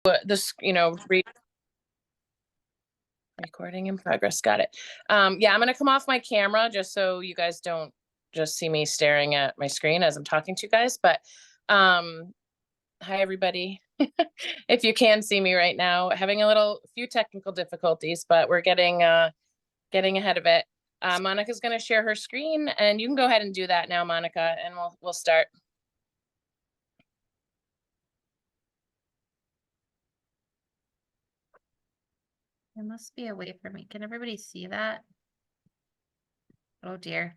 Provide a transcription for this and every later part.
this, recording in progress. Got it. Yeah, I'm going to come off my camera just so you guys don't just see me staring at my screen as I'm talking to you guys. But hi, everybody. If you can see me right now, having a few technical difficulties, but we're getting ahead of it. Monica's going to share her screen, and you can go ahead and do that now, Monica, and we'll start. There must be a way for me. Can everybody see that? Oh dear.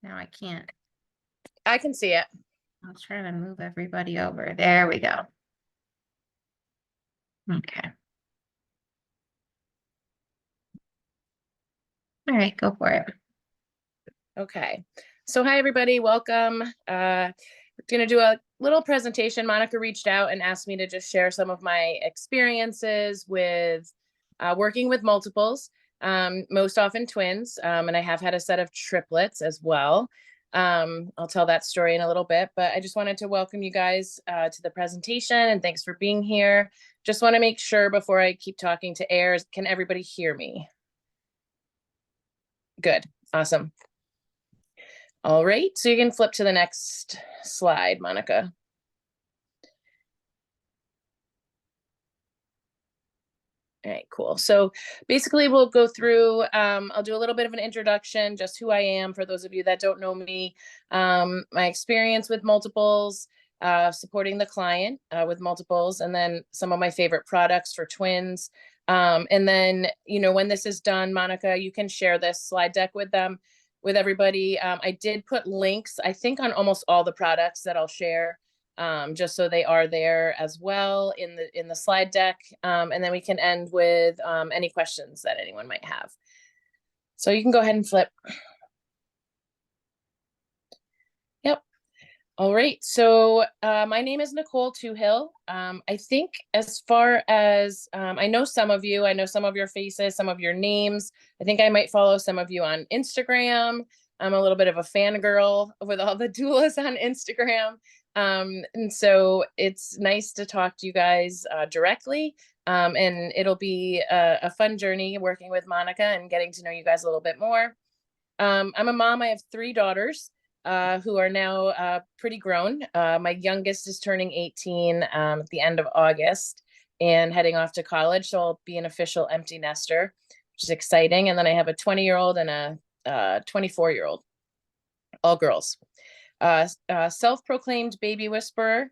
Now I can't. I can see it. I'll try to move everybody over. There we go. Okay. All right, go for it. Okay. So hi, everybody. Welcome. We're going to do a little presentation. Monica reached out and asked me to just share some of my experiences with working with multiples, most often twins, and I have had a set of triplets as well. I'll tell that story in a little bit, but I just wanted to welcome you guys to the presentation, and thanks for being here. Just want to make sure before I keep talking to airs, can everybody hear me? Good. Awesome. All right, so you can flip to the next slide, Monica. All right, cool. So basically we'll go through, I'll do a little bit of an introduction, just who I am for those of you that don't know me, my experience with multiples, supporting the client with multiples, and then some of my favorite products for twins. And then, when this is done, Monica, you can share this slide deck with everybody. I did put links, I think, on almost all the products that I'll share, just so they are there as well in the slide deck. And then we can end with any questions that anyone might have. So you can go ahead and flip. Yep. All right. So my name is Nichole Twohill. I think as far as I know some of you, I know some of your faces, some of your names. I think I might follow some of you on Instagram. I'm a little bit of a fangirl with all the doulas on Instagram. And so it's nice to talk to you guys directly. And it'll be a fun journey working with Monica and getting to know you guys a little bit more. I'm a mom. I have 3 daughters who are now pretty grown. My youngest is turning 18 at the end of August and heading off to college. So I'll be an official empty nester, which is exciting. And then I have a 20-year-old and a 24-year-old, all girls. Self-proclaimed baby whisperer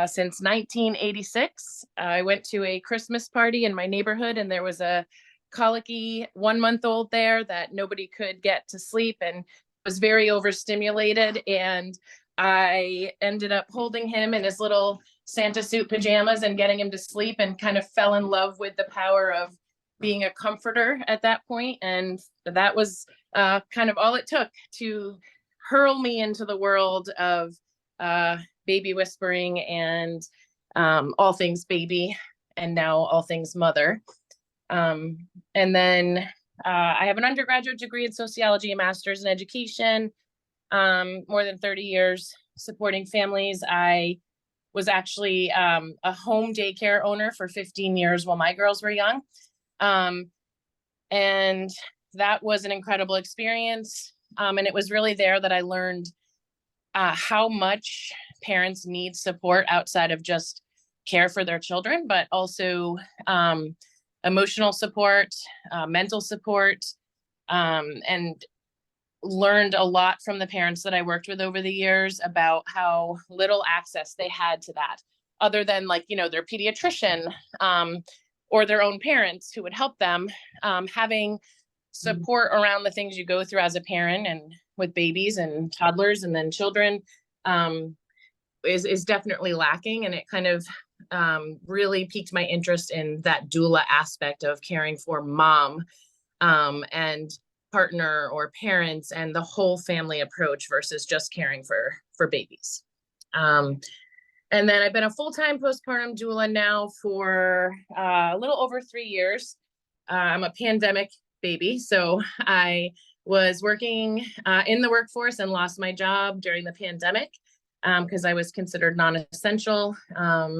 since 1986. I went to a Christmas party in my neighborhood, and there was a colicky 1-month-old there that nobody could get to sleep and was very overstimulated. And I ended up holding him in his little Santa suit pajamas and getting him to sleep, and kind of fell in love with the power of being a comforter at that point. And that was kind of all it took to hurl me into the world of baby whispering and all things baby, and now all things mother. And then I have an undergraduate degree in sociology, a master's in education, more than 30 years supporting families. I was actually a home daycare owner for 15 years while my girls were young. And that was an incredible experience. And it was really there that I learned how much parents need support outside of just care for their children, but also emotional support, mental support, and learned a lot from the parents that I worked with over the years about how little access they had to that, other than their pediatrician or their own parents who would help them. Having support around the things you go through as a parent and with babies and toddlers and then children is definitely lacking. And it kind of really piqued my interest in that doula aspect of caring for mom and partner or parents, and the whole family approach versus just caring for babies. And then I've been a full-time postpartum doula now for a little over 3 years. I'm a pandemic baby, so I was working in the workforce and lost my job during the pandemic because I was considered non-essential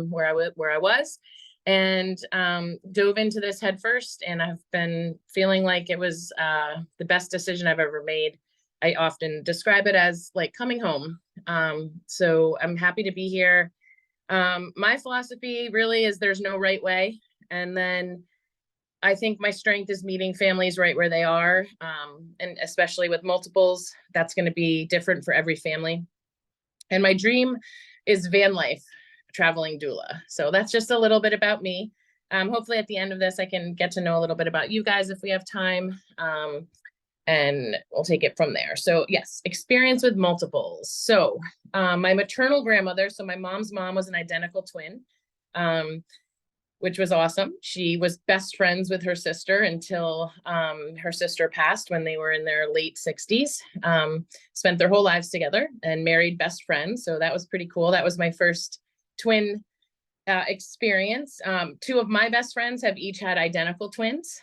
where I was. and dove into this head first. And I've been feeling like it was the best decision I've ever made. I often describe it as like coming home. So I'm happy to be here. My philosophy really is there's no right way. And then I think my strength is meeting families right where they are. And especially with multiples, that's going to be different for every family. And my dream is van life, traveling doula. So that's just a little bit about me. Hopefully at the end of this, I can get to know a little bit about you guys if we have time. And we'll take it from there. So yes, experience with multiples. So my maternal grandmother, so my mom's mom was an identical twin, which was awesome. She was best friends with her sister until her sister passed when they were in their late 60s. Spent their whole lives together and married best friends. So that was pretty cool. That was my first twin experience. Two of my best friends have each had identical twins.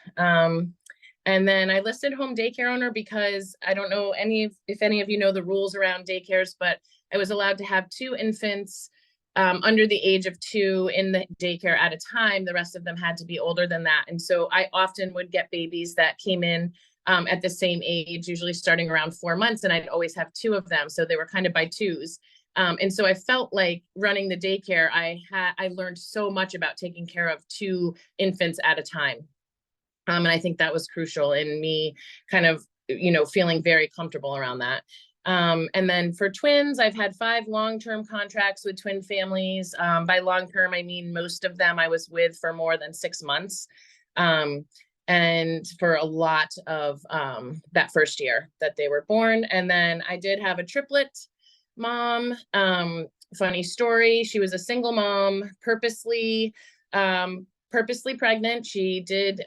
And then I listed home daycare owner because I don't know if any of you know the rules around daycares, but I was allowed to have 2 infants under the age of 2 in the daycare at a time. The rest of them had to be older than that. And so I often would get babies that came in at the same age, usually starting around 4 months, and I'd always have 2 of them. So they were kind of by twos. And so I felt like running the daycare, I learned so much about taking care of 2 infants at a time. And I think that was crucial in me kind of, feeling very comfortable around that. And then for twins, I've had 5 long-term contracts with twin families. By long-term, I mean, most of them I was with for more than 6 months. And for a lot of that first year that they were born. And then I did have a triplet mom. Funny story. She was a single mom, purposely pregnant. She did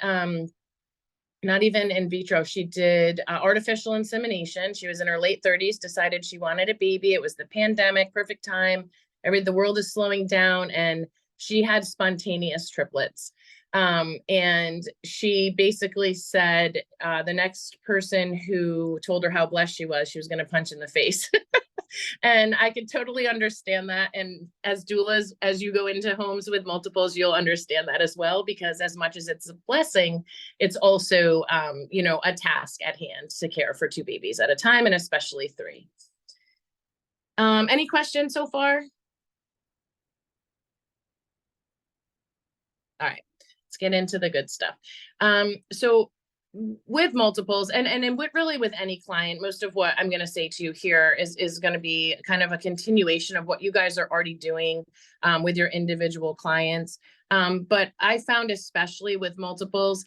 not even in vitro. She did artificial insemination. She was in her late 30s, decided she wanted a baby. It was the pandemic, perfect time. The world is slowing down, and she had spontaneous triplets. And she basically said the next person who told her how blessed she was going to punch in the face. And I could totally understand that. And as doulas, as you go into homes with multiples, you'll understand that as well, because as much as it's a blessing, it's also, a task at hand to care for 2 babies at a time, and especially 3. Any questions so far? All right, let's get into the good stuff. So with multiples and really with any client, most of what I'm going to say to you here is going to be kind of a continuation of what you guys are already doing with your individual clients. But I found, especially with multiples,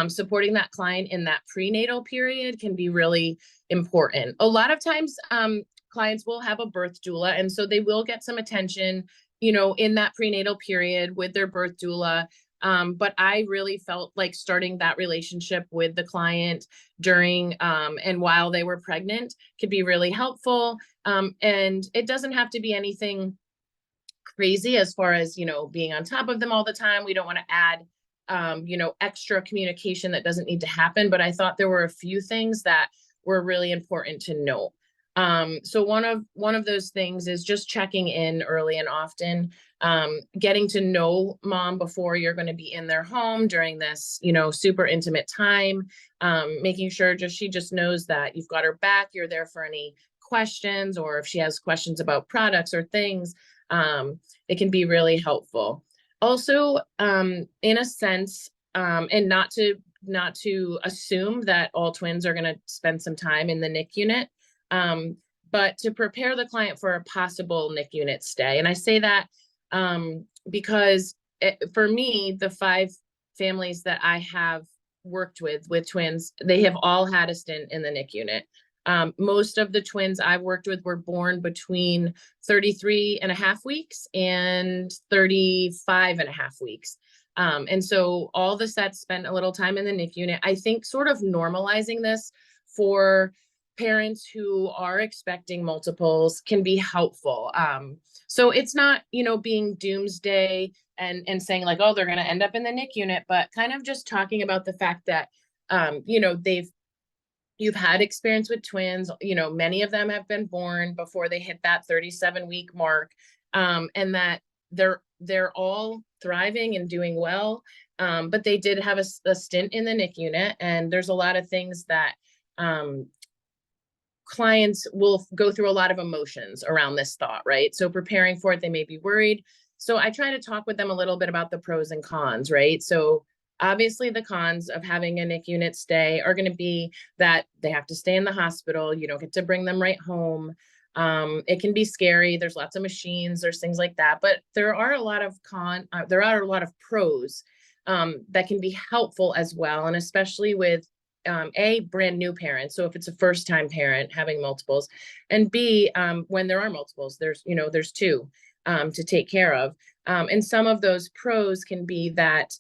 supporting that client in that prenatal period can be really important. A lot of times clients will have a birth doula, and so they will get some attention, in that prenatal period with their birth doula. But I really felt like starting that relationship with the client during and while they were pregnant could be really helpful. And it doesn't have to be anything crazy as far as, being on top of them all the time. We don't want to add, extra communication that doesn't need to happen. But I thought there were a few things that were really important to note. So one of those things is just checking in early and often, getting to know mom before you're going to be in their home during this, super intimate time, making sure she just knows that you've got her back. You're there for any questions, or if she has questions about products or things, it can be really helpful. Also, in a sense, and not to assume that all twins are going to spend some time in the NIC unit. But to prepare the client for a possible NIC unit stay. And I say that because for me, the 5 families that I have worked with twins, they have all had a stint in the NIC unit. Most of the twins I've worked with were born between 33 and a half weeks and 35 and a half weeks. And so all the sets spent a little time in the NIC unit. I think sort of normalizing this for parents who are expecting multiples can be helpful. So it's not, being doomsday and saying like, oh, they're going to end up in the NIC unit, but kind of just talking about the fact that, you've had experience with twins, many of them have been born before they hit that 37-week mark, and that they're all thriving and doing well. But they did have a stint in the NIC unit, and there's a lot of things that clients will go through a lot of emotions around this thought, right? So preparing for it, they may be worried. So I try to talk with them a little bit about the pros and cons, right? So obviously the cons of having a NIC unit stay are going to be that they have to stay in the hospital. You don't get to bring them right home. It can be scary. There's lots of machines, there's things like that, but there are a lot of pros that can be helpful as well. And especially with A, brand new parents. So if it's a first time parent having multiples, and B, when there are multiples, there's two to take care of. And some of those pros can be that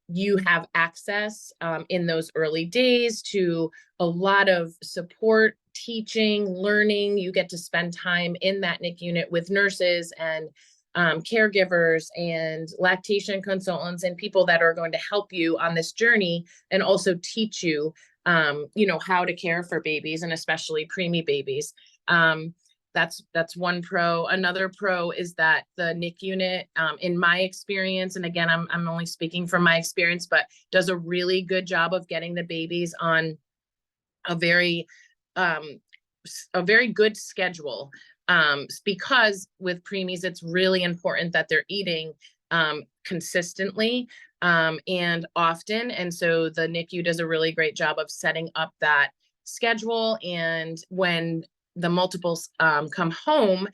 you have access in those early days to a lot of support, teaching, learning. You get to spend time in that NIC unit with nurses and caregivers and lactation consultants and people that are going to help you on this journey and also teach you, how to care for babies, and especially preemie babies. That's one pro. Another pro is that the NIC unit, in my experience, and again, I'm only speaking from my experience, but does a really good job of getting the babies on a very good schedule. Because with preemies, it's really important that they're eating consistently and often. And so the NICU does a really great job of setting up that schedule. And when the multiples come home,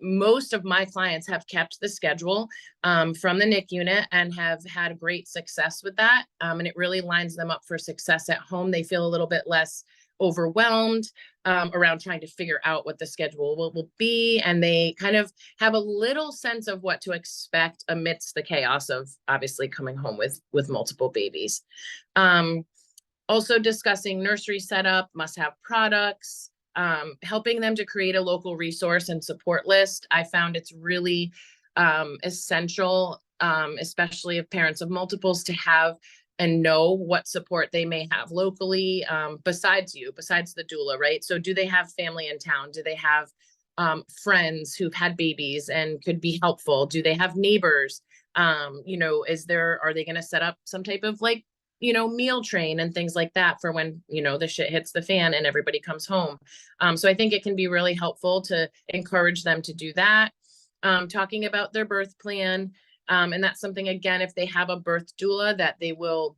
most of my clients have kept the schedule from the NIC unit and have had great success with that. And it really lines them up for success at home. They feel a little bit less overwhelmed around trying to figure out what the schedule will be. And they kind of have a little sense of what to expect amidst the chaos of obviously coming home with multiple babies. Also discussing nursery setup, must-have products, helping them to create a local resource and support list. I found it's really essential, especially if parents of multiples, to have and know what support they may have locally, besides the doula, right? So do they have family in town? Do they have friends who've had babies and could be helpful? Do they have neighbors? Are they going to set up some type of meal train and things like that for when, the shit hits the fan and everybody comes home. So I think it can be really helpful to encourage them to do that. Talking about their birth plan. And that's something, again, if they have a birth doula, that they will,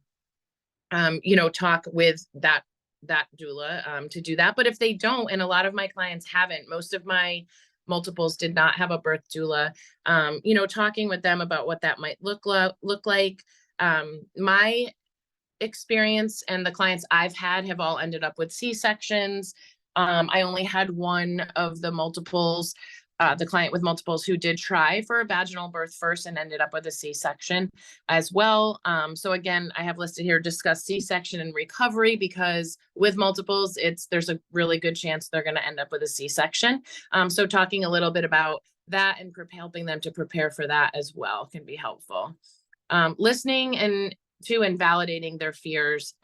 talk with that doula to do that. But if they don't, and a lot of my clients haven't, most of my multiples did not have a birth doula, talking with them about what that might look like. My experience and the clients I've had have all ended up with C-sections. I only had one of the multiples, the client with multiples, who did try for a vaginal birth first and ended up with a C-section as well. So again, I have listed here, discuss C-section and recovery, because with multiples, there's a really good chance they're going to end up with a C-section. So talking a little bit about that and helping them to prepare for that as well can be helpful. Listening and validating their fears.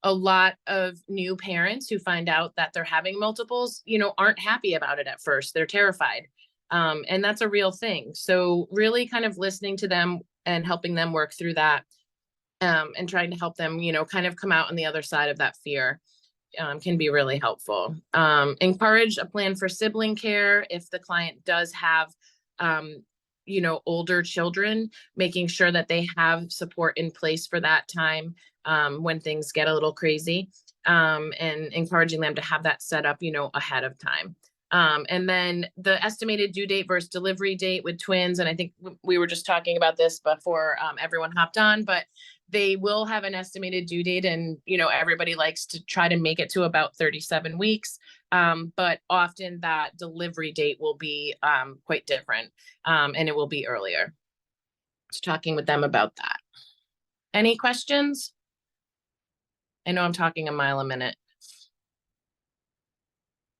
A lot of new parents who find out that they're having multiples, aren't happy about it at first. They're terrified. And that's a real thing. So really kind of listening to them and helping them work through that, and trying to help them, kind of come out on the other side of that fear, can be really helpful. Encourage a plan for sibling care if the client does have older children, making sure that they have support in place for that time when things get a little crazy, and encouraging them to have that set up, ahead of time. And then the estimated due date versus delivery date with twins. And I think we were just talking about this before everyone hopped on, but they will have an estimated due date, and, everybody likes to try to make it to about 37 weeks. But often that delivery date will be quite different, and it will be earlier. Just talking with them about that. Any questions? I know I'm talking a mile a minute.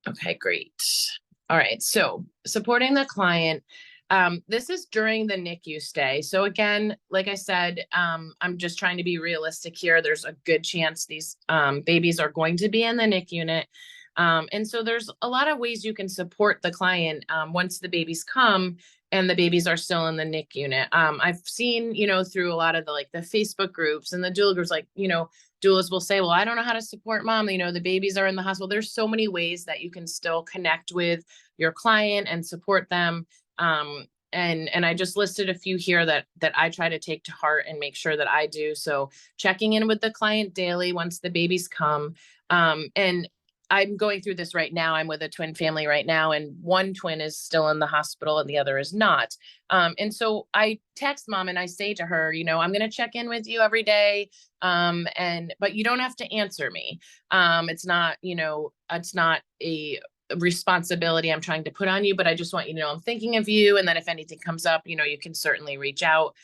Okay, great. All right, so supporting the client. This is during the NICU stay. So again, like I said, I'm just trying to be realistic here. There's a good chance these babies are going to be in the NIC unit. And so there's a lot of ways you can support the client once the babies come and the babies are still in the NIC unit. I've seen, through a lot of the Facebook groups and the doula groups, doulas will say, well, I don't know how to support mom. The babies are in the hospital. There's so many ways that you can still connect with your client and support them. And I just listed a few here that I try to take to heart and make sure that I do. So checking in with the client daily once the babies come. And I'm going through this right now. I'm with a twin family right now, and one twin is still in the hospital and the other is not. And so I text mom and I say to her, I'm going to check in with you every day. But you don't have to answer me. It's not a responsibility I'm trying to put on you, but I just want you to know I'm thinking of you. And then if anything comes up, you can certainly reach out.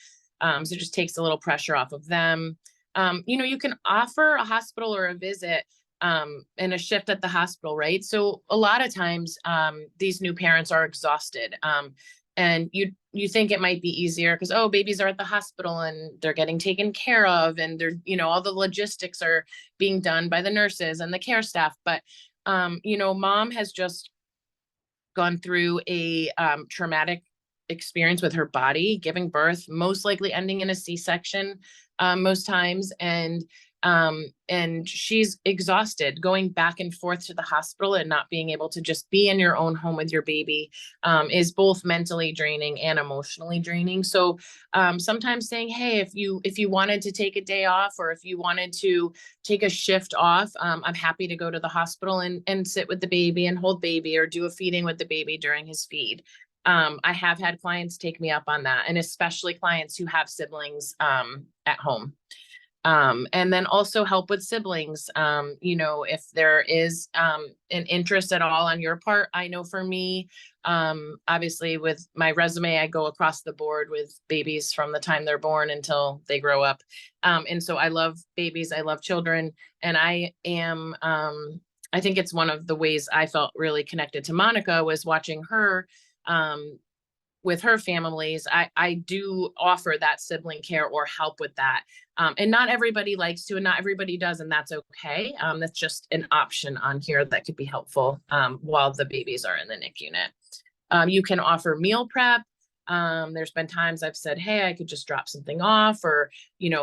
So it just takes a little pressure off of them. You can offer a hospital or a visit and a shift at the hospital, right? So a lot of times these new parents are exhausted. And you think it might be easier because, oh, babies are at the hospital and they're getting taken care of, and they're, all the logistics are being done by the nurses and the care staff. But mom has just gone through a traumatic experience with her body, giving birth, most likely ending in a C-section most times. And she's exhausted going back and forth to the hospital, and not being able to just be in your own home with your baby is both mentally draining and emotionally draining. So sometimes saying, hey, if you wanted to take a day off, or if you wanted to take a shift off, I'm happy to go to the hospital and sit with the baby and hold baby, or do a feeding with the baby during his feed. I have had clients take me up on that, and especially clients who have siblings at home. And then also help with siblings. If there is an interest at all on your part. I know for me, obviously with my resume, I go across the board with babies from the time they're born until they grow up. And so I love babies, I love children, and I think it's one of the ways I felt really connected to Monica was watching her with her families. I do offer that sibling care or help with that. And not everybody likes to, and not everybody does, and that's okay. That's just an option on here that could be helpful while the babies are in the NIC unit. You can offer meal prep. There's been times I've said, hey, I could just drop something off, or,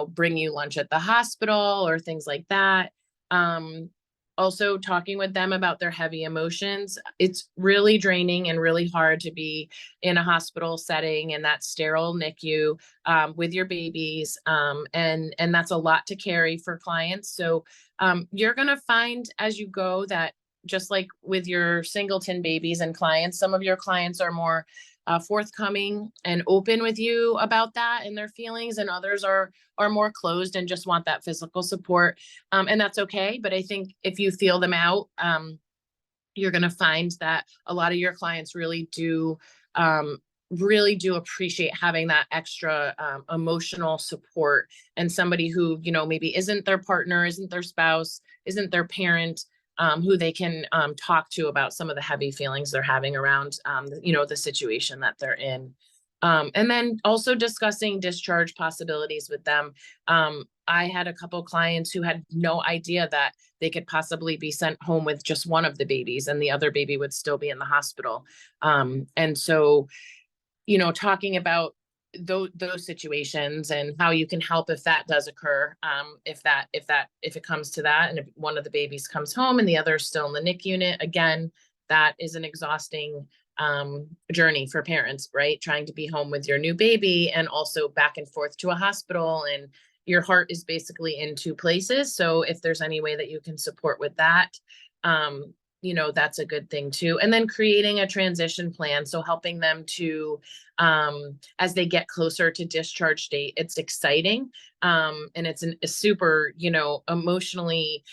bring you lunch at the hospital, or things like that. Also talking with them about their heavy emotions. It's really draining and really hard to be in a hospital setting in that sterile NICU with your babies. And that's a lot to carry for clients. So you're going to find as you go that, just like with your singleton babies and clients, some of your clients are more forthcoming and open with you about that and their feelings, and others are more closed and just want that physical support. And that's okay. But I think if you feel them out, you're going to find that a lot of your clients really do appreciate having that extra emotional support, and somebody who, maybe isn't their partner, isn't their spouse, isn't their parent, who they can talk to about some of the heavy feelings they're having around, the situation that they're in. And then also discussing discharge possibilities with them. I had a couple clients who had no idea that they could possibly be sent home with just one of the babies, and the other baby would still be in the hospital. And so, talking about those situations and how you can help if that does occur. If it comes to that, and if one of the babies comes home and the other is still in the NIC unit, again, that is an exhausting journey for parents, right? Trying to be home with your new baby and also back and forth to a hospital, and your heart is basically in two places. So if there's any way that you can support with that, that's a good thing too. And then creating a transition plan. So helping them to, as they get closer to discharge date, it's exciting. And it's a super, emotionally,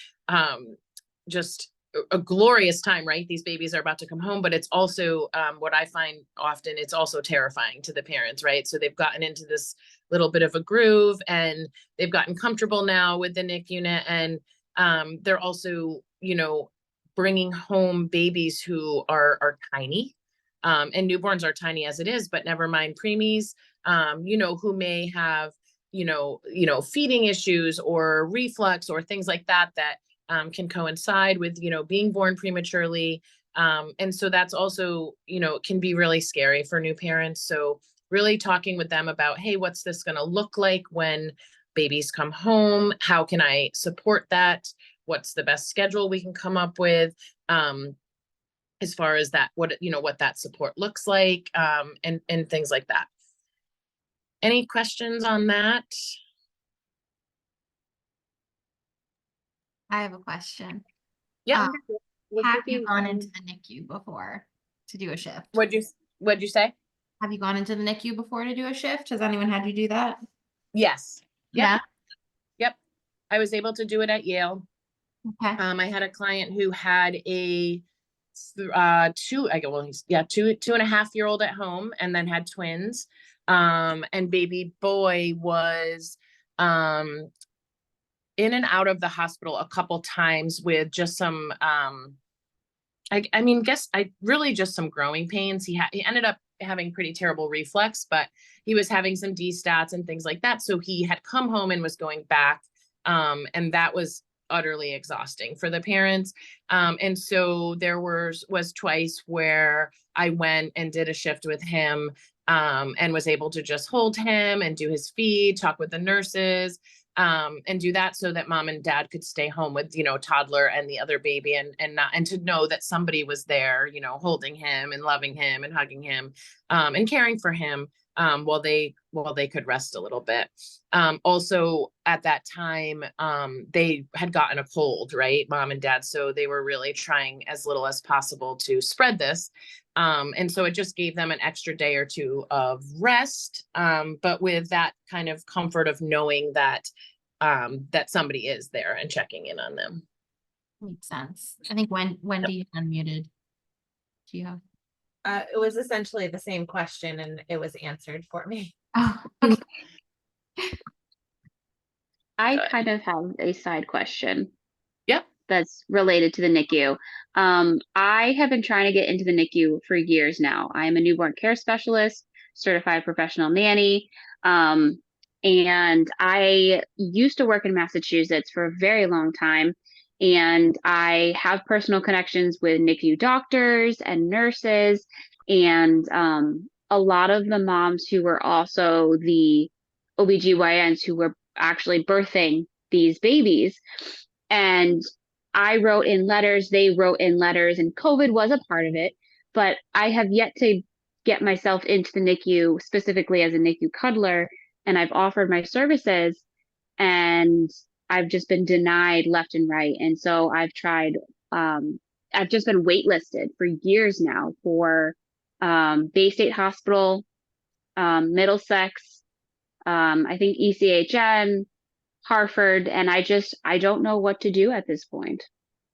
just a glorious time, right? These babies are about to come home, but it's also what I find often, it's also terrifying to the parents, right? So they've gotten into this little bit of a groove, and they've gotten comfortable now with the NIC unit. And they're also, bringing home babies who are tiny, and newborns are tiny as it is, but never mind preemies, who may have, feeding issues or reflux or things like that, can coincide with, being born prematurely. And so that's also, can be really scary for new parents. So really talking with them about, hey, what's this going to look like when babies come home? How can I support that? What's the best schedule we can come up with? As far as that, what that support looks like, and things like that. Any questions on that? I have a question. Yeah. Have you gone into the NICU before to do a shift? What'd you say? Have you gone into the NICU before to do a shift? Has anyone had you do that? Yes. Yep. Yeah. Yep. I was able to do it at Yale. Okay. I had a client who had a two and a half year old at home, and then had twins. And baby boy was in and out of the hospital a couple times with just some really just some growing pains. He ended up having pretty terrible reflux, but he was having some D-stats and things like that. So he had come home and was going back. And that was utterly exhausting for the parents. And so there was twice where I went and did a shift with him, and was able to just hold him and do his feed, talk with the nurses, and do that so that mom and dad could stay home with, toddler and the other baby, and to know that somebody was there, holding him and loving him and hugging him, and caring for him, while they could rest a little bit. Also at that time, they had gotten a cold, right, mom and dad. So they were really trying as little as possible to spread this. And so it just gave them an extra day or two of rest. But with that kind of comfort of knowing that, that somebody is there and checking in on them. Makes sense. I think Wendy unmuted. Do you have? It was essentially the same question and it was answered for me. Oh, okay. I Good. kind of have a side question. Yep. That's related to the NICU. I have been trying to get into the NICU for years now. I am a newborn care specialist, certified professional nanny. And I used to work in Massachusetts for a very long time. And I have personal connections with NICU doctors and nurses, and a lot of the moms who were also the OBGYNs who were actually birthing these babies. And I wrote in letters, they wrote in letters, and COVID was a part of it. But I have yet to get myself into the NICU specifically as a NICU cuddler. And I've offered my services, and I've just been denied left and right. And so I've tried, I've just been waitlisted for years now for Bay State Hospital, Middlesex, I think ECHN, Hartford, and I don't know what to do at this point.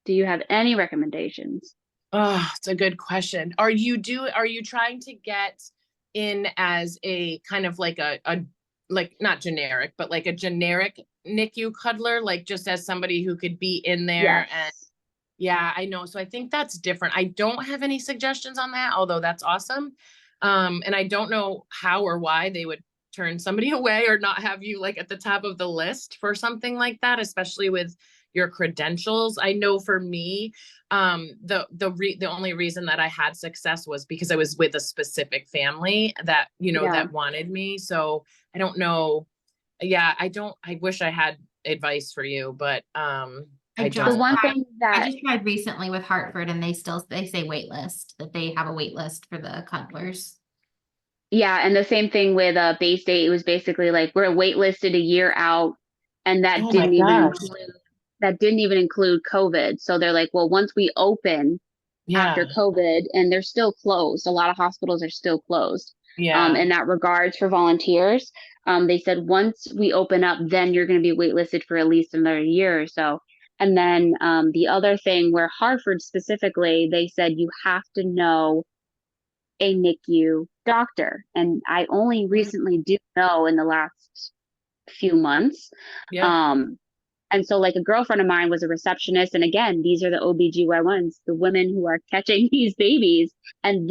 Do you have any recommendations? Oh, it's a good question. Are you trying to get in as a kind of like a like, not generic, but like a generic NICU cuddler, like just as somebody who could be in there? Yes. And yeah, I know. So I think that's different. I don't have any suggestions on that, although that's awesome. And I don't know how or why they would turn somebody away or not have you like at the top of the list for something like that, especially with your credentials. I know for me, the only reason that I had success was because I was with a specific family that, Yeah. that wanted me. So I don't know. Yeah, I wish I had advice for you, but I just don't. The one thing I that, just tried recently with Hartford, and they say wait list, that they have a wait list for the cuddlers. yeah, and the same thing with Bay State. It was basically like we're waitlisted a year out, and that Oh my didn't even gosh. include COVID. So they're like, well, once we open Yeah. after COVID, and they're still closed. A lot of hospitals are still closed. Yeah. In that regards for volunteers, they said once we open up, then you're going to be waitlisted for at least another year or so. And then the other thing where Hartford specifically, they said you have to know a NICU doctor. And I only recently do know in the last few months. Yeah. And so like a girlfriend of mine was a receptionist. And again, these are the OBGYNs, the women who are catching these babies. And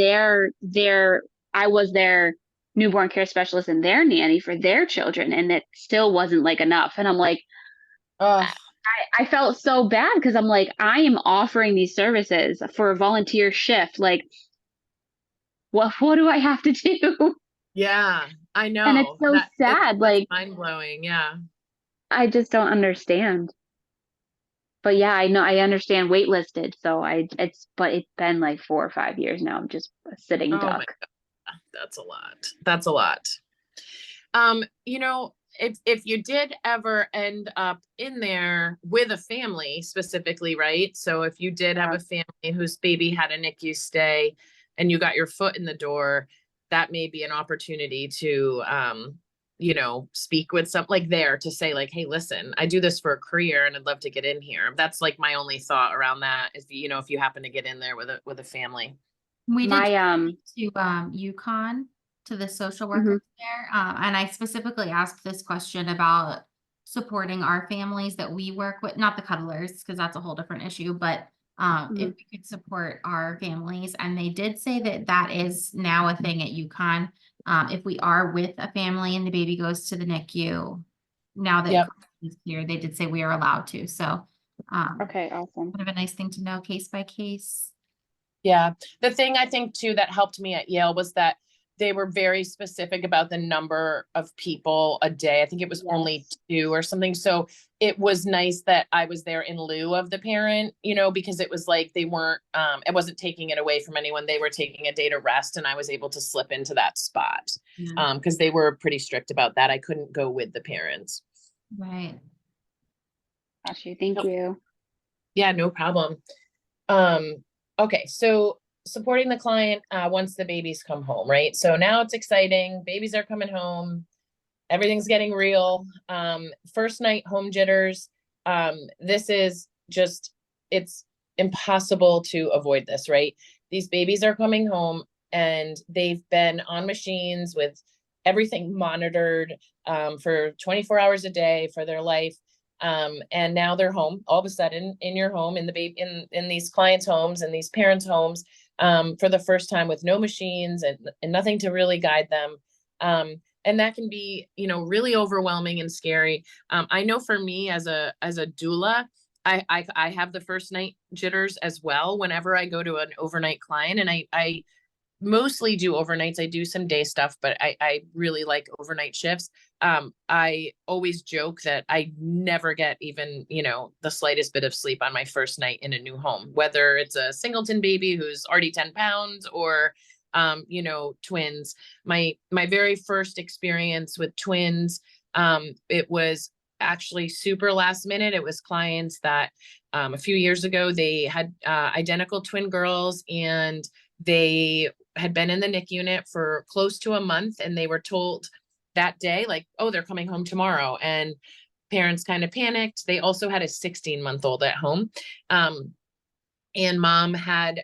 I was their newborn care specialist and their nanny for their children. And it still wasn't like enough. And I'm like, Oh, I felt so bad because I'm like, I am offering these services for a volunteer shift. Like, what do I have to do? Yeah, I And it's know so that's sad. Like, mind blowing. Yeah. I just don't understand. But yeah, I know I understand waitlisted. So but it's been like 4 or 5 years now. I'm just a sitting Oh my duck. God, that's a lot. That's a lot. You know, if you did ever end up in there with a family specifically, right? So if you did have Yeah. a family whose baby had a NICU stay and you got your foot in the door, that may be an opportunity to you know, speak with some like there to say like, hey, listen, I do this for a career and I'd love to get in here. That's like my only thought around that is, you know, if you happen to get in there with a family. We did My to UConn to the social mhm. workers there, and I specifically asked this question about supporting our families that we work with, not the cuddlers, because that's a whole different issue, but if Mhm. we could support our families, and they did say that that is now a thing at UConn. If we are with a family and the baby goes to the NICU, now that Yep. is here, they did say we are allowed to. So, Okay, awesome. kind of a nice thing to know, case by case. Yeah. The thing I think too that helped me at Yale was that they were very specific about the number of people a day. I think it was only Yes. 2 or something. So it was nice that I was there in lieu of the parent, you know, because it was like they weren't it wasn't taking it away from anyone. They were taking a day to rest and I was able to slip into that spot. Yeah. Because they were pretty strict about that. I couldn't go with the parents. Right. Got you. Thank Nope. you. Yeah, no problem. Okay, so supporting the client once the babies come home, right? So now it's exciting. Babies are coming home. Everything's getting real. First night home jitters. This is just, it's impossible to avoid this, right? These babies are coming home and they've been on machines with everything monitored for 24 hours a day for their life. And now they're home all of a sudden in your home, in the baby, in these clients' homes and these parents' homes for the first time with no machines and nothing to really guide them. And that can be, you know, really overwhelming and scary. I know for me as a doula, I have the first night jitters as well whenever I go to an overnight client, and I mostly do overnights. I do some day stuff, but I really like overnight shifts. I always joke that I never get even, you know, the slightest bit of sleep on my first night in a new home, whether it's a singleton baby who's already 10 pounds or, you know, twins. My very first experience with twins, it was actually super last minute. It was clients that a few years ago, they had identical twin girls and they had been in the NIC unit for close to a month and they were told that day, like, oh, they're coming home tomorrow. And parents kind of panicked. They also had a 16-month-old at home. And mom had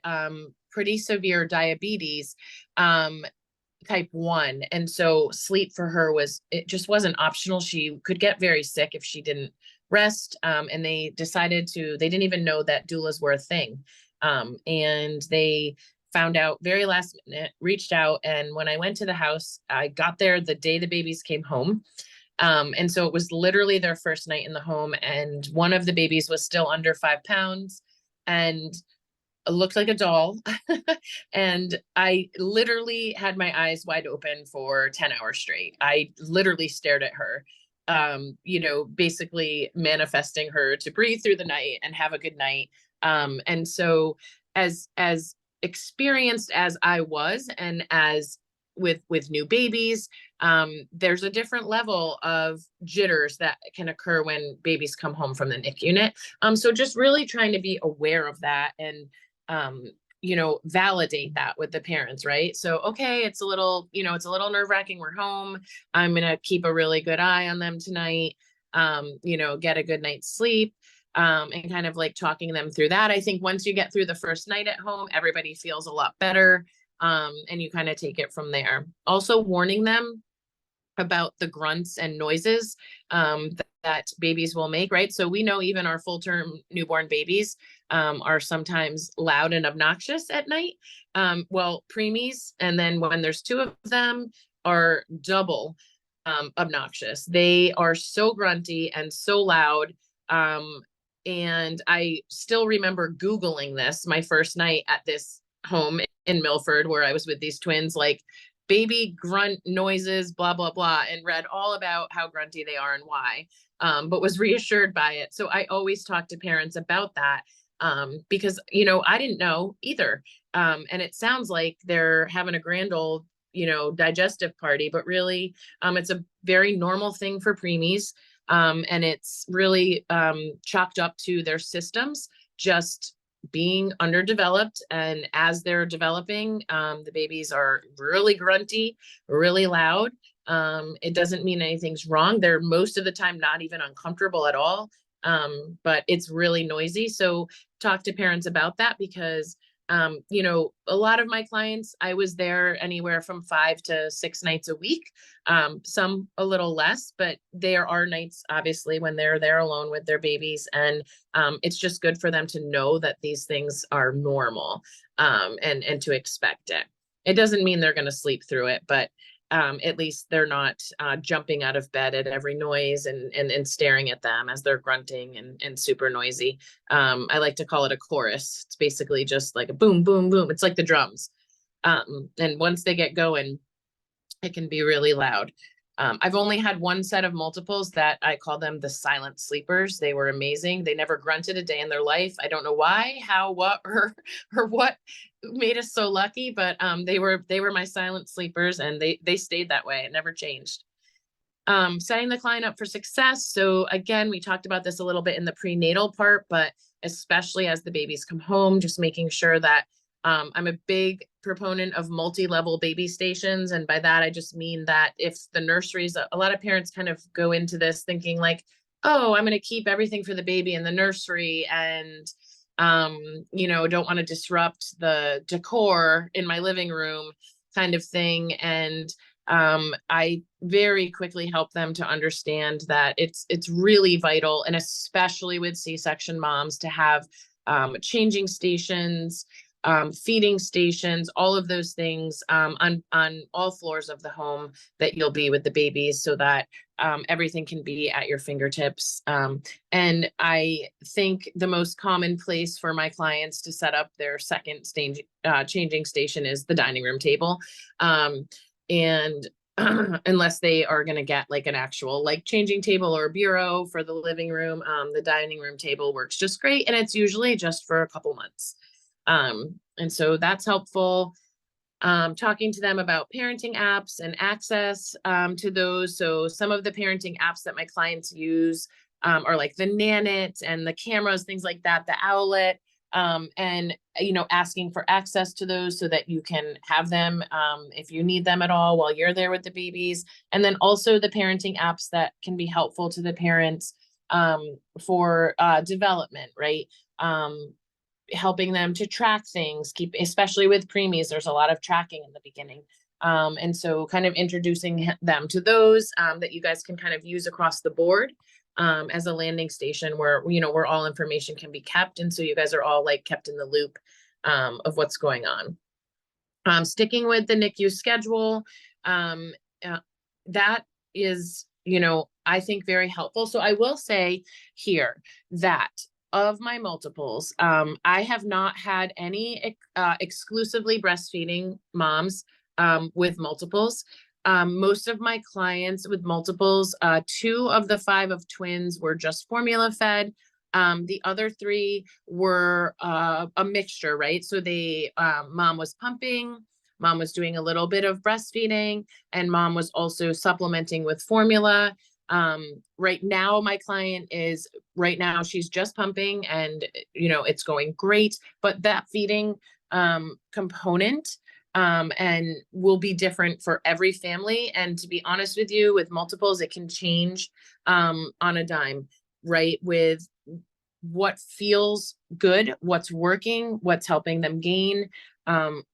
pretty severe diabetes, type 1. And so sleep for her it just wasn't optional. She could get very sick if she didn't rest. And they didn't even know that doulas were a thing. And they found out very last minute, reached out. And when I went to the house, I got there the day the babies came home. And so it was literally their first night in the home. And one of the babies was still under 5 pounds and looked like a doll. And I literally had my eyes wide open for 10 hours straight. I literally stared at her, you know, basically manifesting her to breathe through the night and have a good night. And so as experienced as I was, and as with new babies, there's a different level of jitters that can occur when babies come home from the NIC unit. So just really trying to be aware of that and you know, validate that with the parents, right? So, okay, it's a little, you know, it's a little nerve-wracking. We're home. I'm gonna keep a really good eye on them tonight. You know, get a good night's sleep. And kind of like talking them through that. I think once you get through the first night at home, everybody feels a lot better. And you kind of take it from there. Also warning them about the grunts and noises that babies will make, right? So we know even our full-term newborn babies are sometimes loud and obnoxious at night. Well, preemies, and then when there's 2 of them, are double obnoxious. They are so grunty and so loud. And I still remember Googling this my first night at this home in Milford where I was with these twins, like baby grunt noises, blah, blah, blah, and read all about how grunty they are and why, but was reassured by it. So I always talk to parents about that, because, you know, I didn't know either. And it sounds like they're having a grand old, you know, digestive party, but really, it's a very normal thing for preemies. And it's really chalked up to their systems just being underdeveloped. And as they're developing, the babies are really grunty, really loud. It doesn't mean anything's wrong. They're most of the time not even uncomfortable at all, but it's really noisy. So talk to parents about that because you know, a lot of my clients, I was there anywhere from 5 to 6 nights a week, some a little less, but there are nights, obviously, when they're there alone with their babies. And it's just good for them to know that these things are normal, and to expect it. It doesn't mean they're going to sleep through it, but at least they're not jumping out of bed at every noise and staring at them as they're grunting and super noisy. I like to call it a chorus. It's basically just like a boom, boom, boom. It's like the drums. And once they get going, it can be really loud. I've only had one set of multiples that I call them the silent sleepers. They were amazing. They never grunted a day in their life. I don't know why, how, what, or what made us so lucky, but they were my silent sleepers, and they stayed that way. It never changed. Setting the client up for success. So again, we talked about this a little bit in the prenatal part, but especially as the babies come home, just making sure that I'm a big proponent of multi-level baby stations. And by that, I just mean that if the nurseries, a lot of parents kind of go into this thinking like, oh, I'm going to keep everything for the baby in the nursery and, you know, don't want to disrupt the decor in my living room kind of thing. And I very quickly help them to understand that it's really vital, and especially with C-section moms, to have changing stations, feeding stations, all of those things on all floors of the home that you'll be with the babies, so that everything can be at your fingertips. And I think the most common place for my clients to set up their second stage changing station is the dining room table. And unless they are going to get like an actual like changing table or bureau for the living room, the dining room table works just great. And it's usually just for a couple months. And so that's helpful. Talking to them about parenting apps and access to those. So some of the parenting apps that my clients use are like the Nanit and the cameras, things like that, the Owlet, and, you know, asking for access to those so that you can have them if you need them at all while you're there with the babies. And then also the parenting apps that can be helpful to the parents for development, right? Helping them to track things, especially with preemies, there's a lot of tracking in the beginning. And so kind of introducing them to those that you guys can kind of use across the board as a landing station where, you know, where all information can be kept. And so you guys are all like kept in the loop of what's going on. Sticking with the NICU schedule, that is, you know, I think very helpful. So I will say here that of my multiples, I have not had any exclusively breastfeeding moms with multiples. Most of my clients with multiples, 2 of the 5 of twins were just formula fed. The other 3 were a mixture, right? So mom was pumping, mom was doing a little bit of breastfeeding, and mom was also supplementing with formula. Right now, my client she's just pumping, and, you know, it's going great, but that feeding component and will be different for every family. And to be honest with you, with multiples, it can change on a dime, right? With what feels good, what's working, what's helping them gain,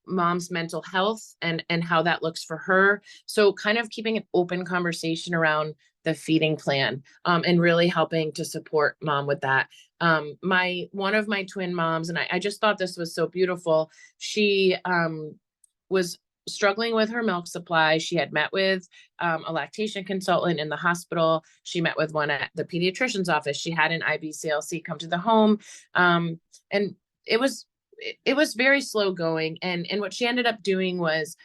mom's mental health and how that looks for her. So kind of keeping an open conversation around the feeding plan and really helping to support mom with that. One of my twin moms, and I just thought this was so beautiful. She was struggling with her milk supply. She had met with a lactation consultant in the hospital. She met with one at the pediatrician's office. She had an IBCLC come to the home. And it was very slow going. And what she ended up doing was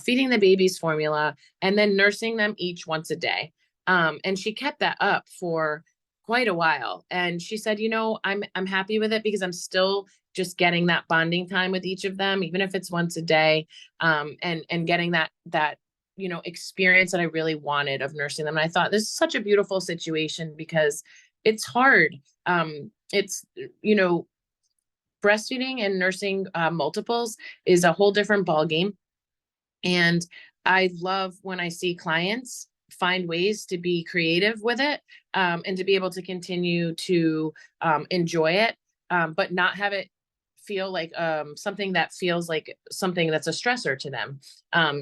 feeding the babies formula and then nursing them each once a day. And she kept that up for quite a while. And she said, I'm happy with it because I'm still just getting that bonding time with each of them, even if it's once a day, and getting that experience that I really wanted of nursing them. And I thought this is such a beautiful situation because it's hard. It's, breastfeeding and nursing multiples is a whole different ballgame. And I love when I see clients find ways to be creative with it, and to be able to continue to enjoy it, but not have it feel like something that feels like something that's a stressor to them.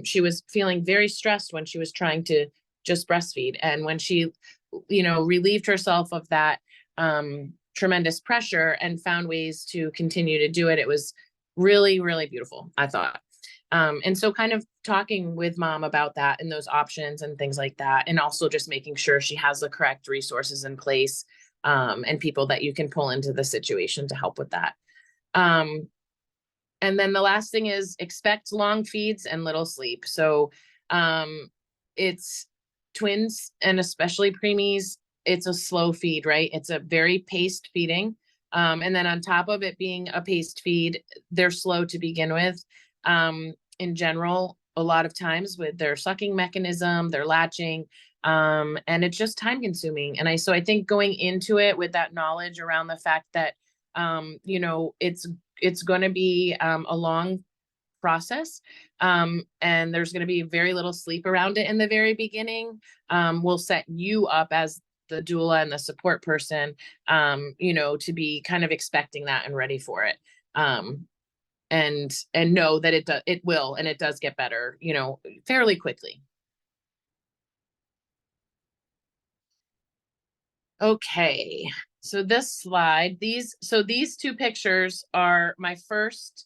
She was feeling very stressed when she was trying to just breastfeed. And when she, relieved herself of that tremendous pressure and found ways to continue to do it, it was really, really beautiful, I thought. And so kind of talking with mom about that and those options and things like that, and also just making sure she has the correct resources in place, and people that you can pull into the situation to help with that. And then the last thing is expect long feeds and little sleep. So it's twins and especially preemies, it's a slow feed, right? It's a very paced feeding. And then on top of it being a paced feed, they're slow to begin with. In general, a lot of times with their sucking mechanism, their latching, and it's just time consuming. And so I think going into it with that knowledge around the fact that, it's going to be a long process, and there's going to be very little sleep around it in the very beginning, will set you up as the doula and the support person, to be kind of expecting that and ready for it. And know that it will, and it does get better, fairly quickly. Okay. So this slide, these two pictures are my first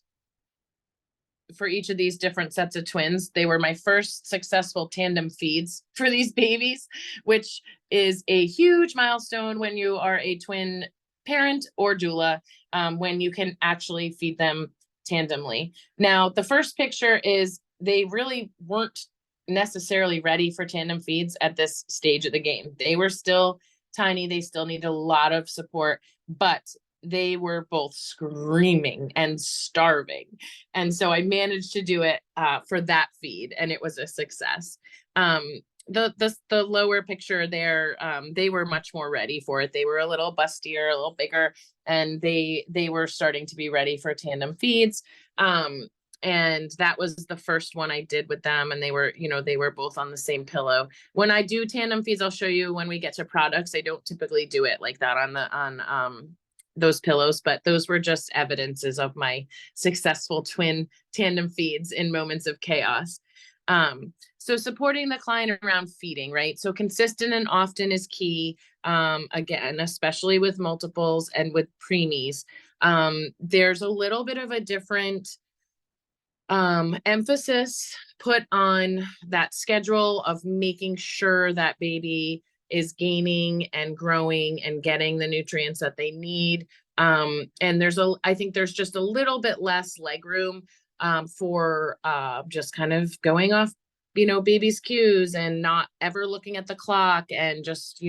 for each of these different sets of twins. They were my first successful tandem feeds for these babies, which is a huge milestone when you are a twin parent or doula, when you can actually feed them tandemly. Now, the first picture is they really weren't necessarily ready for tandem feeds at this stage of the game. They were still tiny. They still needed a lot of support, but they were both screaming and starving. And so I managed to do it for that feed, and it was a success. The lower picture there, they were much more ready for it. They were a little bustier, a little bigger, and they were starting to be ready for tandem feeds. And that was the first one I did with them. And they were both on the same pillow. When I do tandem feeds, I'll show you when we get to products. I don't typically do it like that on those pillows, but those were just evidences of my successful twin tandem feeds in moments of chaos. So supporting the client around feeding, right? So consistent and often is key. Again, especially with multiples and with preemies. There's a little bit of a different emphasis put on that schedule of making sure that baby is gaining and growing and getting the nutrients that they need. And I think there's just a little bit less leg room for just kind of going off, baby's cues and not ever looking at the clock and just,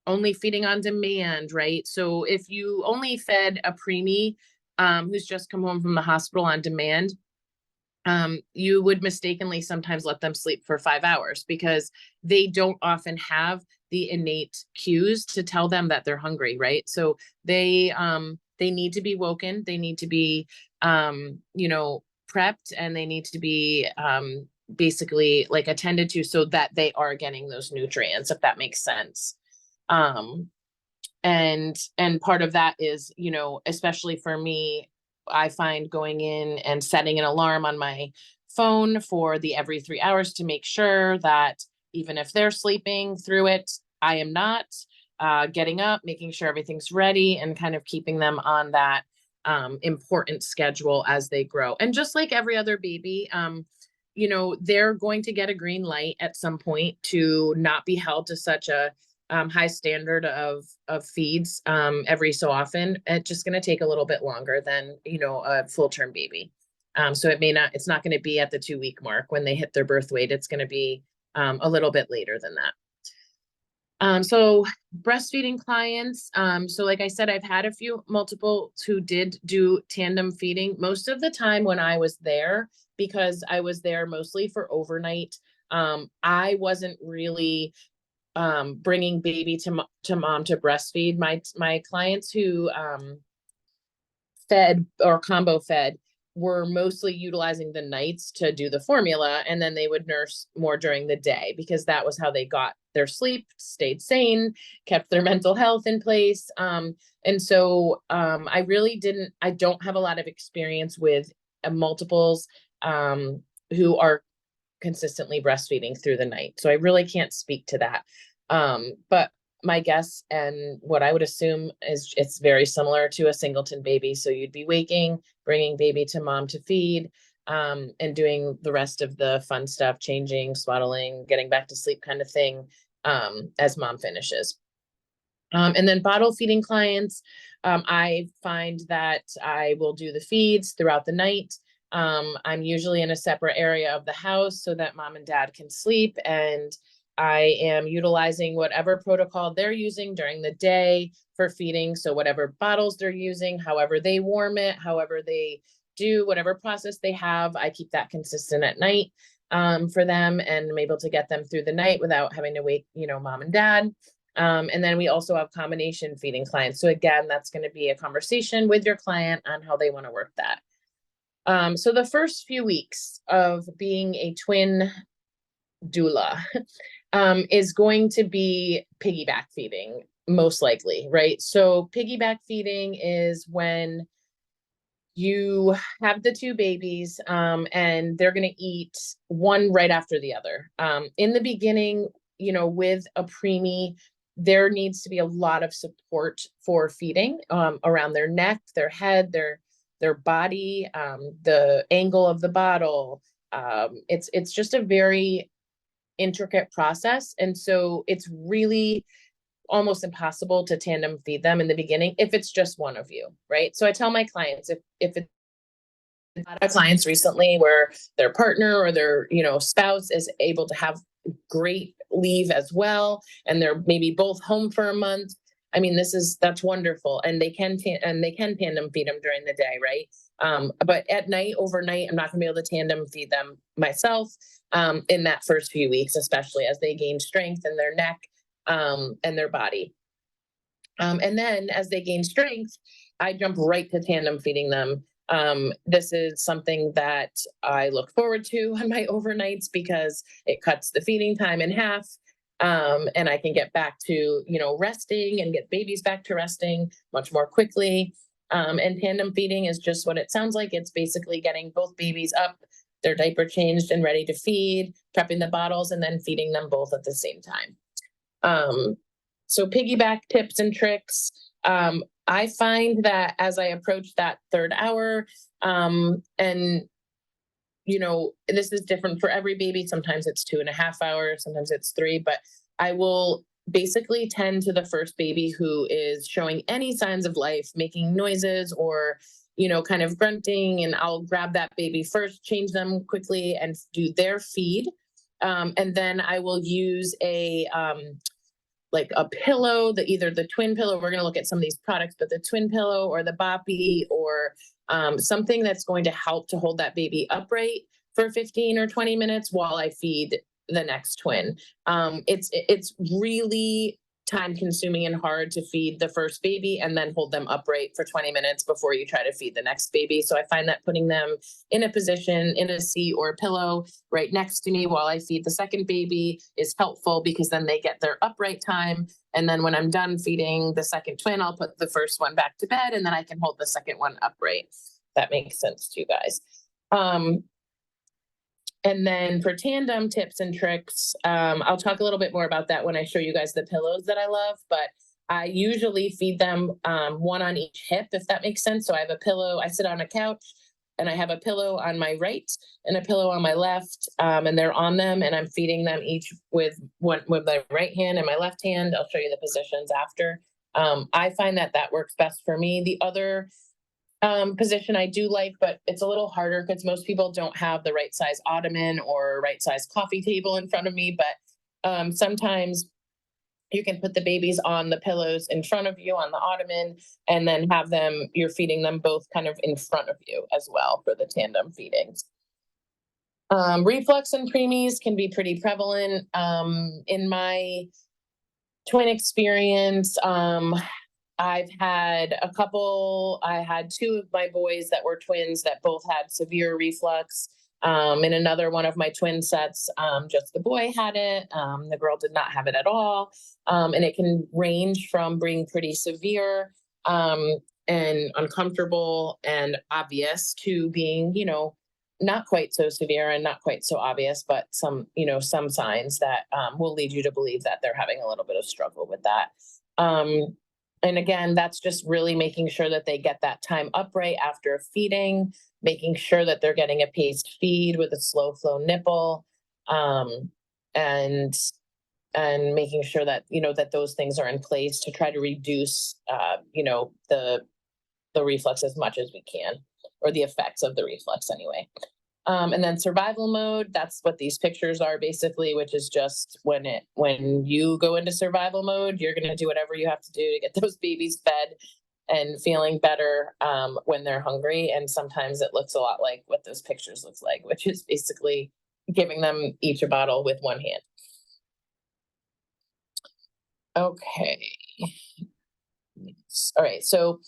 only feeding on demand, right? So if you only fed a preemie who's just come home from the hospital on demand, you would mistakenly sometimes let them sleep for 5 hours because they don't often have the innate cues to tell them that they're hungry, right? So they need to be woken, they need to be, prepped, and they need to be basically like attended to so that they are getting those nutrients, if that makes sense. And part of that is, especially for me, I find going in and setting an alarm on my phone for the every 3 hours to make sure that even if they're sleeping through it, I am not, getting up, making sure everything's ready and kind of keeping them on that important schedule as they grow. And just like every other baby, you know, they're going to get a green light at some point to not be held to such a high standard of feeds every so often. It's just going to take a little bit longer than, you know, a full-term baby. So it's not going to be at the 2-week mark when they hit their birth weight. It's going to be a little bit later than that. So breastfeeding clients. So like I said, I've had multiple who did do tandem feeding. Most of the time when I was there, because I was there mostly for overnight, I wasn't really bringing baby to mom to breastfeed. My clients who fed or combo fed were mostly utilizing the nights to do the formula, and then they would nurse more during the day because that was how they got their sleep, stayed sane, kept their mental health in place. And so I don't have a lot of experience with multiples who are consistently breastfeeding through the night. So I really can't speak to that. But my guess and what I would assume is it's very similar to a singleton baby. So you'd be waking, bringing baby to mom to feed, and doing the rest of the fun stuff, changing, swaddling, getting back to sleep kind of thing, as mom finishes. And then bottle feeding clients, I find that I will do the feeds throughout the night. I'm usually in a separate area of the house so that mom and dad can sleep, and I am utilizing whatever protocol they're using during the day for feeding. So whatever bottles they're using, however they warm it, however they do whatever process they have, I keep that consistent at night for them, and I'm able to get them through the night without having to wake, you know, mom and dad. And then we also have combination feeding clients. So again, that's going to be a conversation with your client on how they want to work that. So the first few weeks of being a twin doula is going to be piggyback feeding, most likely, right? So piggyback feeding is when you have the two babies and they're going to eat one right after the other. In the beginning, you know, with a preemie, there needs to be a lot of support for feeding around their neck, their head, their body, the angle of the bottle. It's just a very intricate process. And so it's really almost impossible to tandem feed them in the beginning if it's just one of you, right? So I tell my clients, if it's a lot of clients recently where their partner or their, you know, spouse is able to have great leave as well, and they're maybe both home for a month. I mean, that's wonderful. And they can tandem feed them during the day, right? But at night, overnight, I'm not gonna be able to tandem feed them myself in that first few weeks, especially as they gain strength in their neck and their body. And then as they gain strength, I jump right to tandem feeding them. This is something that I look forward to on my overnights because it cuts the feeding time in half. And I can get back to, you know, resting and get babies back to resting much more quickly. And tandem feeding is just what it sounds like. It's basically getting both babies up, their diaper changed and ready to feed, prepping the bottles, and then feeding them both at the same time. So piggyback tips and tricks. I find that as I approach that third hour, and you know, this is different for every baby. Sometimes it's 2.5 hours, sometimes it's 3, but I will basically tend to the first baby who is showing any signs of life, making noises or, you know, kind of grunting, and I'll grab that baby first, change them quickly and do their feed. And then I will use like a pillow, either the twin pillow, we're going to look at some of these products, but the twin pillow or the boppy or something that's going to help to hold that baby upright for 15 or 20 minutes while I feed the next twin. It's really time consuming and hard to feed the first baby and then hold them upright for 20 minutes before you try to feed the next baby. So I find that putting them in a position, in a seat or a pillow right next to me while I feed the second baby is helpful because then they get their upright time. And then when I'm done feeding the second twin, I'll put the first one back to bed and then I can hold the second one upright. That makes sense to you guys. And then for tandem tips and tricks, I'll talk a little bit more about that when I show you guys the pillows that I love. But I usually feed them one on each hip, if that makes sense. So I have a pillow, I sit on a couch and I have a pillow on my right and a pillow on my left, and they're on them, and I'm feeding them each with one with my right hand and my left hand. I'll show you the positions after. I find that that works best for me. The other position I do like, but it's a little harder because most people don't have the right size ottoman or right size coffee table in front of me. But sometimes you can put the babies on the pillows in front of you on the ottoman, and then have them, you're feeding them both kind of in front of you as well for the tandem feedings. Reflux and preemies can be pretty prevalent. In my twin experience, I've had a couple, I had two of my boys that were twins that both had severe reflux. In another one of my twin sets, just the boy had it. The girl did not have it at all. And it can range from being pretty severe and uncomfortable and obvious to being, not quite so severe and not quite so obvious, but some, some signs that will lead you to believe that they're having a little bit of struggle with that. And again, that's just really making sure that they get that time upright after feeding, making sure that they're getting a paced feed with a slow flow nipple, and making sure that, that those things are in place to try to reduce, the reflux as much as we can, or the effects of the reflux anyway. And then survival mode, that's what these pictures are basically, which is just when you go into survival mode, you're going to do whatever you have to do to get those babies fed and feeling better when they're hungry. And sometimes it looks a lot like what those pictures looks like, which is basically giving them each a bottle with one hand. Okay. All right. So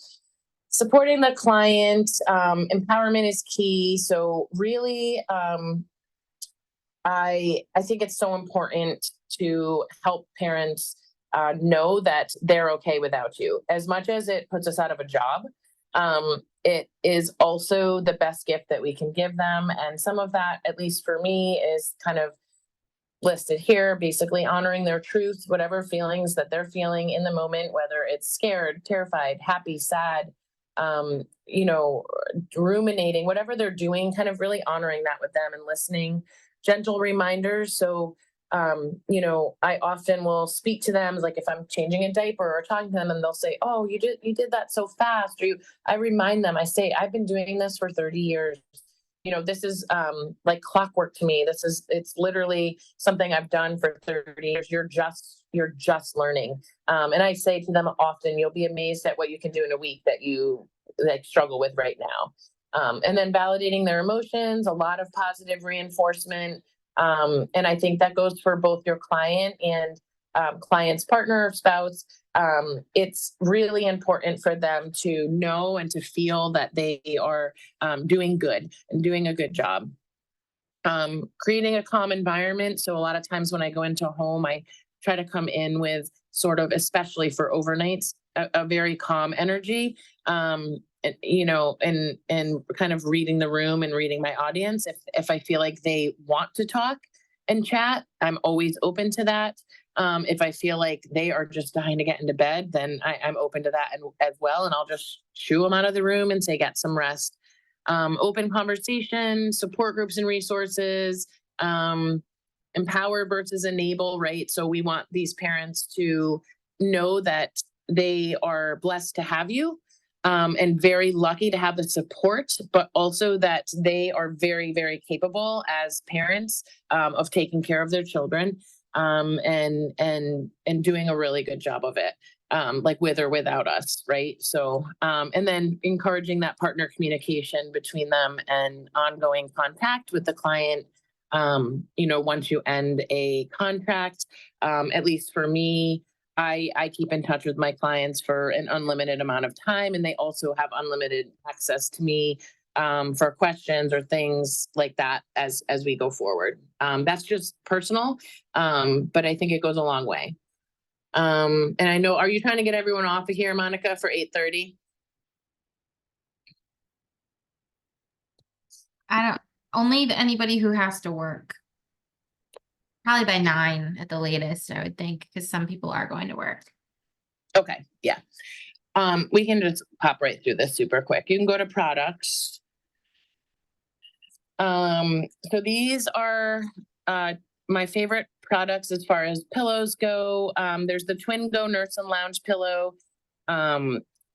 supporting the client, empowerment is key. So really, I think it's so important to help parents know that they're okay without you. As much as it puts us out of a job, it is also the best gift that we can give them. And some of that, at least for me, is kind of listed here, basically honoring their truth, whatever feelings that they're feeling in the moment, whether it's scared, terrified, happy, sad, ruminating, whatever they're doing, kind of really honoring that with them and listening. Gentle reminders. So, I often will speak to them, like if I'm changing a diaper or talking to them, and they'll say, "Oh, you did that so fast." Or I remind them, I say, "I've been doing this for 30 years. This is like clockwork to me. It's literally something I've done for 30 years. You're just learning." And I say to them often, "You'll be amazed at what you can do in a week that you struggle with right now." And then validating their emotions, a lot of positive reinforcement. And I think that goes for both your client and client's partner or spouse. It's really important for them to know and to feel that they are doing good and doing a good job. Creating a calm environment. So a lot of times when I go into a home, I try to come in with sort of, especially for overnights, a very calm energy. And kind of reading the room and reading my audience. If I feel like they want to talk and chat, I'm always open to that. If I feel like they are just dying to get into bed, then I'm open to that as well. And I'll just shoo them out of the room and say, get some rest. Open conversation, support groups and resources, empower versus enable, right? So we want these parents to know that they are blessed to have you. And very lucky to have the support, but also that they are very, very capable as parents of taking care of their children and doing a really good job of it, like with or without us, right? So, and then encouraging that partner communication between them and ongoing contact with the client. Once you end a contract, at least for me, I keep in touch with my clients for an unlimited amount of time, and they also have unlimited access to me for questions or things like that as we go forward. That's just personal, but I think it goes a long way. And I know, are you trying to get everyone off of here, Monica, for 8:30? Only anybody who has to work. Probably by 9 at the latest, I would think, because some people are going to work. Okay, yeah. We can just pop right through this super quick. You can go to products. So these are my favorite products as far as pillows go. There's the Twin Go Nurse and Lounge pillow.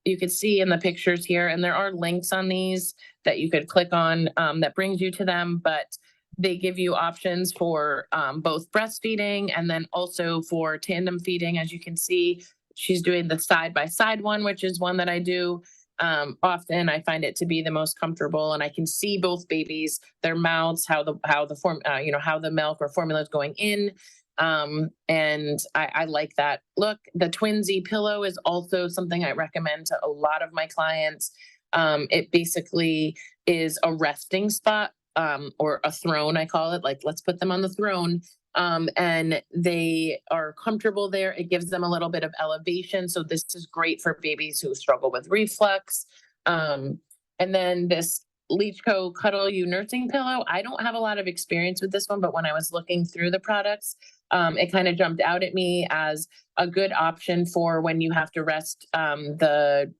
You could see in the pictures here, and there are links on these that you could click on that brings you to them, but they give you options for both breastfeeding and then also for tandem feeding. As you can see, she's doing the side-by-side one, which is one that I do often. I find it to be the most comfortable, and I can see both babies, their mouths, how the milk or formula is going in. And I like that look. The Twinsy pillow is also something I recommend to a lot of my clients. It basically is a resting spot, or a throne, I call it. Like, let's put them on the throne. And they are comfortable there. It gives them a little bit of elevation. So this is great for babies who struggle with reflux. And then this Nichole Cuddle You nursing pillow. I don't have a lot of experience with this one, but when I was looking through the products, it kind of jumped out at me as a good option for when you have to rest the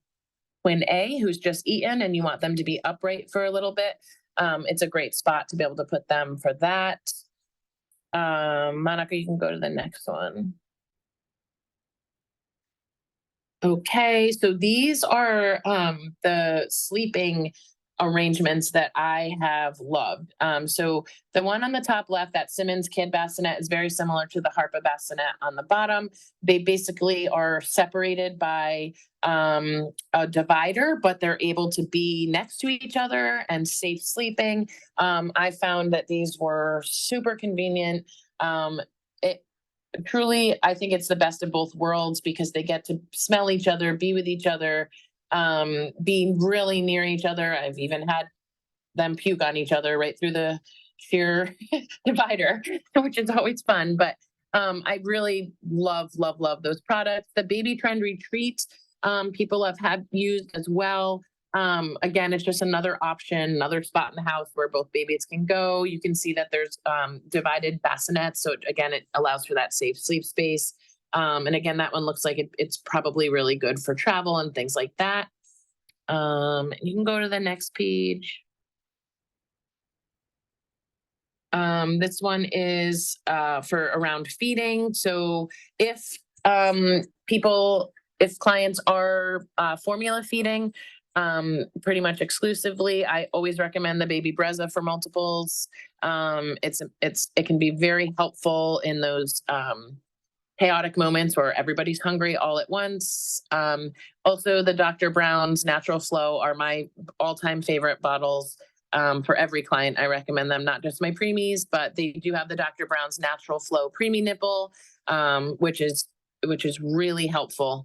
Twin A who's just eaten and you want them to be upright for a little bit. It's a great spot to be able to put them for that. Monica, you can go to the next one. Okay, so these are the sleeping arrangements that I have loved. So the one on the top left, that Simmons Kid Bassinet, is very similar to the Harpa Bassinet on the bottom. They basically are separated by a divider, but they're able to be next to each other and safe sleeping. I found that these were super convenient. Truly, I think it's the best of both worlds because they get to smell each other, be with each other, be really near each other. I've even had them puke on each other right through the sheer divider, which is always fun. But I really love those products. The Baby Trend Retreat, people have had used as well. Again, it's just another option, another spot in the house where both babies can go. You can see that there's divided bassinets. So again, it allows for that safe sleep space. And again, that one looks like it's probably really good for travel and things like that. You can go to the next page. This one is for around feeding. So if clients are formula feeding, pretty much exclusively, I always recommend the Baby Brezza for multiples. It can be very helpful in those chaotic moments where everybody's hungry all at once. Also, the Dr. Brown's Natural Flow are my all-time favorite bottles. For every client, I recommend them, not just my preemies, but they do have the Dr. Brown's Natural Flow preemie nipple, which is really helpful.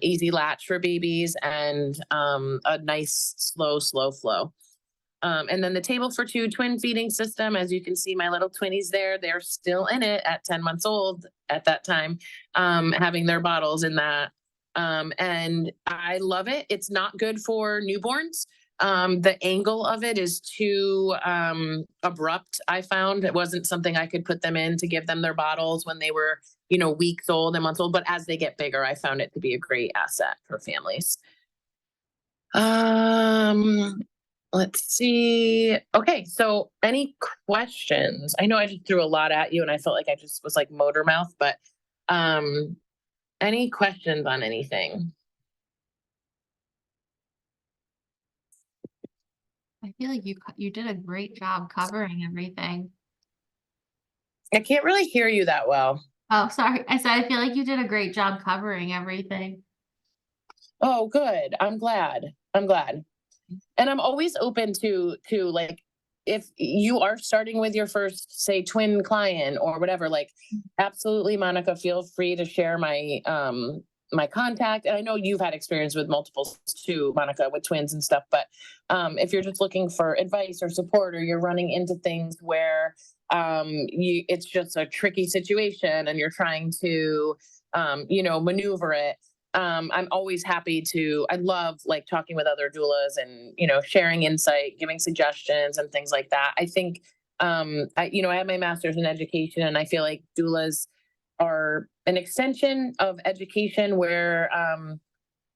Easy latch for babies and a nice slow flow. And then the Table for Two twin feeding system, as you can see, my little twinnies there, they're still in it at 10 months old at that time, having their bottles in that. And I love it. It's not good for newborns. The angle of it is too abrupt. I found it wasn't something I could put them in to give them their bottles when they were, weeks old and months old. But as they get bigger, I found it to be a great asset for families. Let's see. Okay, so any questions? I know I just threw a lot at you and I felt like I just was like motor mouth, but any questions on anything? I feel like you did a great job covering everything. I can't really hear you that well. Oh, sorry. I said I feel like you did a great job covering everything. Oh, good. I'm glad. And I'm always open to like, if you are starting with your first, say, twin client or whatever, like, absolutely, Monica, feel free to share my my contact. And I know you've had experience with multiples too, Monica, with twins and stuff. But if you're just looking for advice or support, or you're running into things where it's just a tricky situation and you're trying to maneuver it, I'm always happy to. I love like talking with other doulas and sharing insight, giving suggestions and things like that. I think I have my master's in education, and I feel like doulas are an extension of education where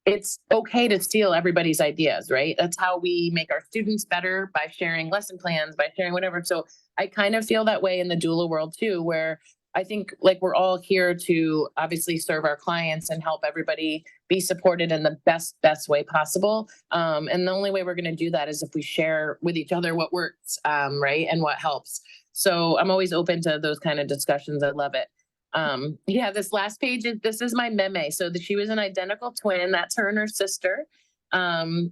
it's okay to steal everybody's ideas, right? That's how we make our students better, by sharing lesson plans, by sharing whatever. So I kind of feel that way in the doula world too, where I think like we're all here to obviously serve our clients and help everybody be supported in the best way possible. And the only way we're going to do that is if we share with each other what works, right, and what helps. So I'm always open to those kind of discussions. I love it. Yeah, this last page this is my meme. So she was an identical twin. That's her and her sister. And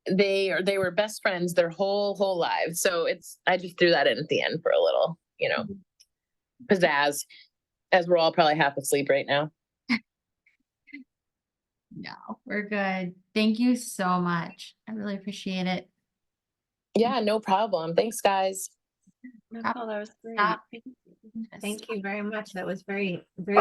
they were best friends their whole lives. So I just threw that in at the end for a little, pizzazz, as we're all probably half asleep right now. No, we're good. Thank you so much. I really appreciate it. Yeah, no problem. Thanks, guys. Nicole, that was great. Stop. Thank you very much. That was very, very